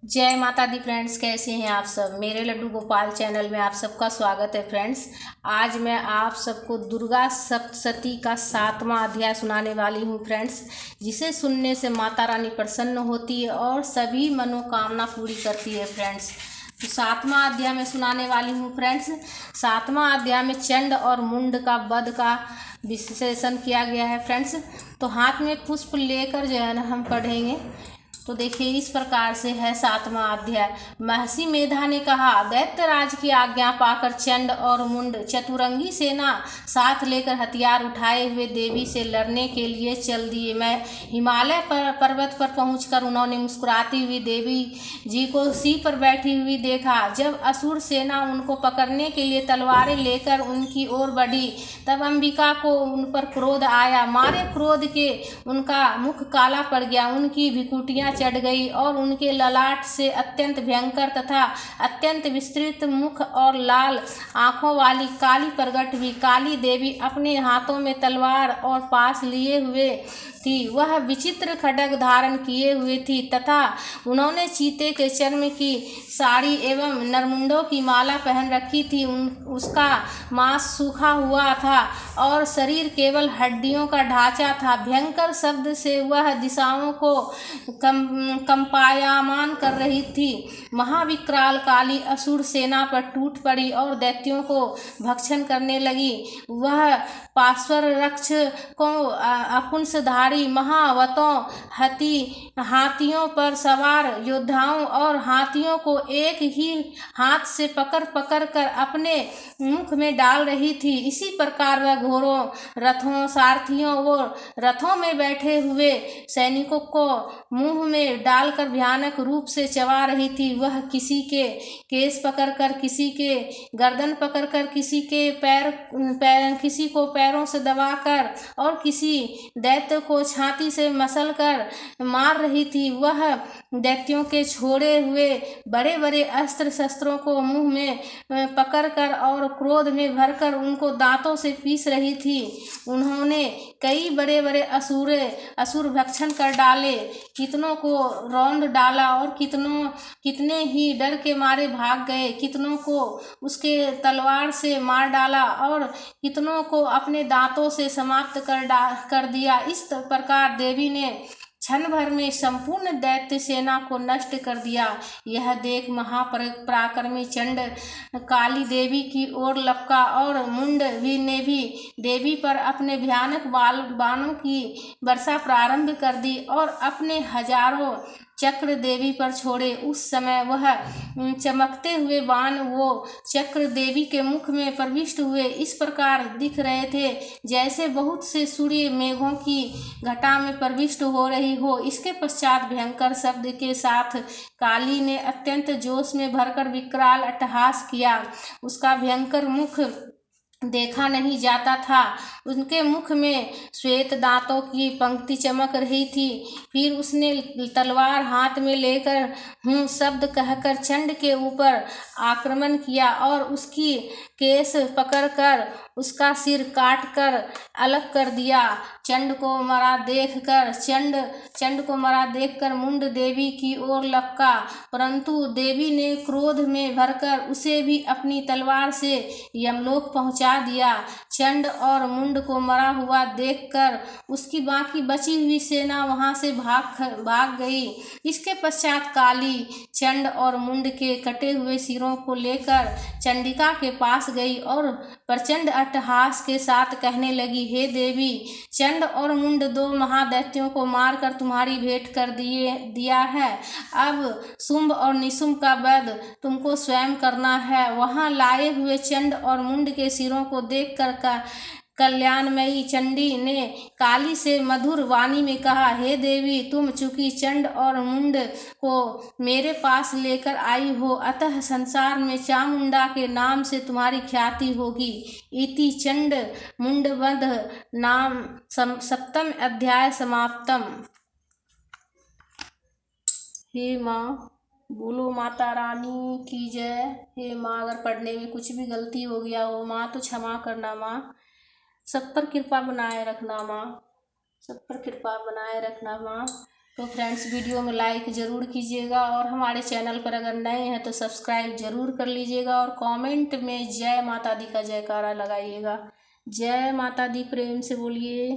जय माता दी फ्रेंड्स, कैसे हैं आप सब। मेरे लड्डू गोपाल चैनल में आप सबका स्वागत है फ्रेंड्स। आज मैं आप सबको दुर्गा सप्तशती का 7वां अध्याय सुनाने वाली हूं फ्रेंड्स, जिसे सुनने से माता रानी प्रसन्न होती है और सभी मनोकामना पूरी करती है फ्रेंड्स। तो 7वां अध्याय में सुनाने वाली हूँ फ्रेंड्स। 7वां अध्याय में चंड और मुंड का वध का विश्लेषण किया गया है फ्रेंड्स। तो हाथ में पुष्प लेकर जो है ना हम पढ़ेंगे। तो देखिए इस प्रकार से है 7वां अध्याय। महर्षि मेधा ने कहा, दैत्यराज की आज्ञा पाकर चंड और मुंड चतुरंगी सेना साथ लेकर हथियार उठाए हुए देवी से लड़ने के लिए चल दिए। मैं हिमालय पर्वत पर पहुंचकर उन्होंने मुस्कुराती हुई देवी जी को सिंह पर बैठी हुई देखा। जब असुर सेना उनको पकड़ने के लिए तलवारें लेकर उनकी ओर बढ़ी, तब अंबिका को उन पर क्रोध आया। मारे क्रोध के उनका मुख काला पड़ गया, उनकी भृकुटियां चढ़ गई और उनके ललाट से अत्यंत भयंकर तथा अत्यंत विस्तृत मुख और लाल आंखों वाली काली प्रगट हुई। काली देवी अपने हाथों में तलवार और पास लिए हुए थी। वह विचित्र खड्ग धारण किए हुए थी तथा उन्होंने चीते के चर्म की साड़ी एवं नरमुंडों की माला पहन रखी थी। उसका मांस सूखा हुआ था और शरीर केवल हड्डियों का ढांचा था। भयंकर शब्द से वह दिशाओं को कंपायमान कर रही थी। महाविकराल काली असुर सेना पर टूट पड़ी और दैत्यों को भक्षण करने लगी। वह पार्श्व रक्ष को अपुंसधारी महावतों हाथियों पर सवार योद्धाओं और हाथियों को एक ही हाथ से पकड़ पकड़ कर अपने मुख में डाल रही थी। इसी प्रकार वह घोड़ों, रथों, सारथियों व रथों में बैठे हुए सैनिकों को मुंह में डालकर भयानक रूप से चबा रही थी। वह किसी के केस पकड़कर, किसी के गर्दन पकड़कर, किसी के किसी को पैरों से दबाकर और किसी दैत्य को छाती से मसल कर मार रही थी। वह दैत्यों के छोड़े हुए बड़े बड़े अस्त्र शस्त्रों को मुंह में पकड़कर और क्रोध में भरकर उनको दांतों से पीस रही थी। उन्होंने कई बड़े बड़े असुर भक्षण कर डाले, कितनों को रौंद डाला और कितने ही डर के मारे भाग गए। कितनों को उसके तलवार से मार डाला और कितनों को अपने दांतों से समाप्त कर दिया। इस प्रकार देवी ने क्षण भर में संपूर्ण दैत्य सेना को नष्ट कर दिया। यह देख महापराक्रमी चंड काली देवी की ओर लपका और मुंड ने भी देवी पर अपने भयानक बाणों की वर्षा प्रारंभ कर दी और अपने हजारों चक्र देवी पर छोड़े। उस समय वह चमकते हुए बाण वो चक्र देवी के मुख में प्रविष्ट हुए इस प्रकार दिख रहे थे जैसे बहुत से सूर्य मेघों की घटा में प्रविष्ट हो रही हो। इसके पश्चात भयंकर शब्द के साथ काली ने अत्यंत जोश में भरकर विकराल अट्टहास किया। उसका भयंकर मुख देखा नहीं जाता था। उनके मुख में श्वेत दांतों की पंक्ति चमक रही थी। फिर उसने तलवार हाथ में लेकर शब्द कहकर चंड के ऊपर आक्रमण किया और उसकी केस पकड़कर उसका सिर काट कर अलग कर दिया। चंड को मरा देखकर मुंड देवी की ओर लपका, परंतु देवी ने क्रोध में भरकर उसे भी अपनी तलवार से यमलोक पहुंचा दिया। चंड और मुंड को मरा हुआ देखकर उसकी बाकी बची हुई सेना वहां से भाग गई। इसके पश्चात काली चंड और मुंड के कटे हुए सिरों को लेकर चंडिका के पास गई और प्रचंड अट्टहास के साथ कहने लगी, हे देवी, चंड और मुंड दो महादैत्यों को मारकर तुम्हारी भेंट कर दिया है। अब शुंभ और निशुंभ का वध तुमको स्वयं करना है। वहां लाए हुए चंड और मुंड के सिरों को देखकर कल्याणमयी चंडी ने काली से मधुर वाणी में कहा, हे देवी, तुम चूंकि चंड और मुंड को मेरे पास लेकर आई हो, अतः संसार में चामुंडा के नाम से तुम्हारी ख्याति होगी। इति चंड मुंड वध नाम 7वां अध्याय समाप्तम। हे माँ, बोलो माता रानी की जय। हे माँ, अगर पढ़ने में कुछ भी गलती हो गया हो माँ तो क्षमा करना माँ। सब पर कृपा बनाए रखना माँ, सब पर कृपा बनाए रखना माँ। तो फ्रेंड्स वीडियो में लाइक ज़रूर कीजिएगा और हमारे चैनल पर अगर नए हैं तो सब्सक्राइब ज़रूर कर लीजिएगा और कमेंट में जय माता दी का जयकारा लगाइएगा। जय माता दी, प्रेम से बोलिए।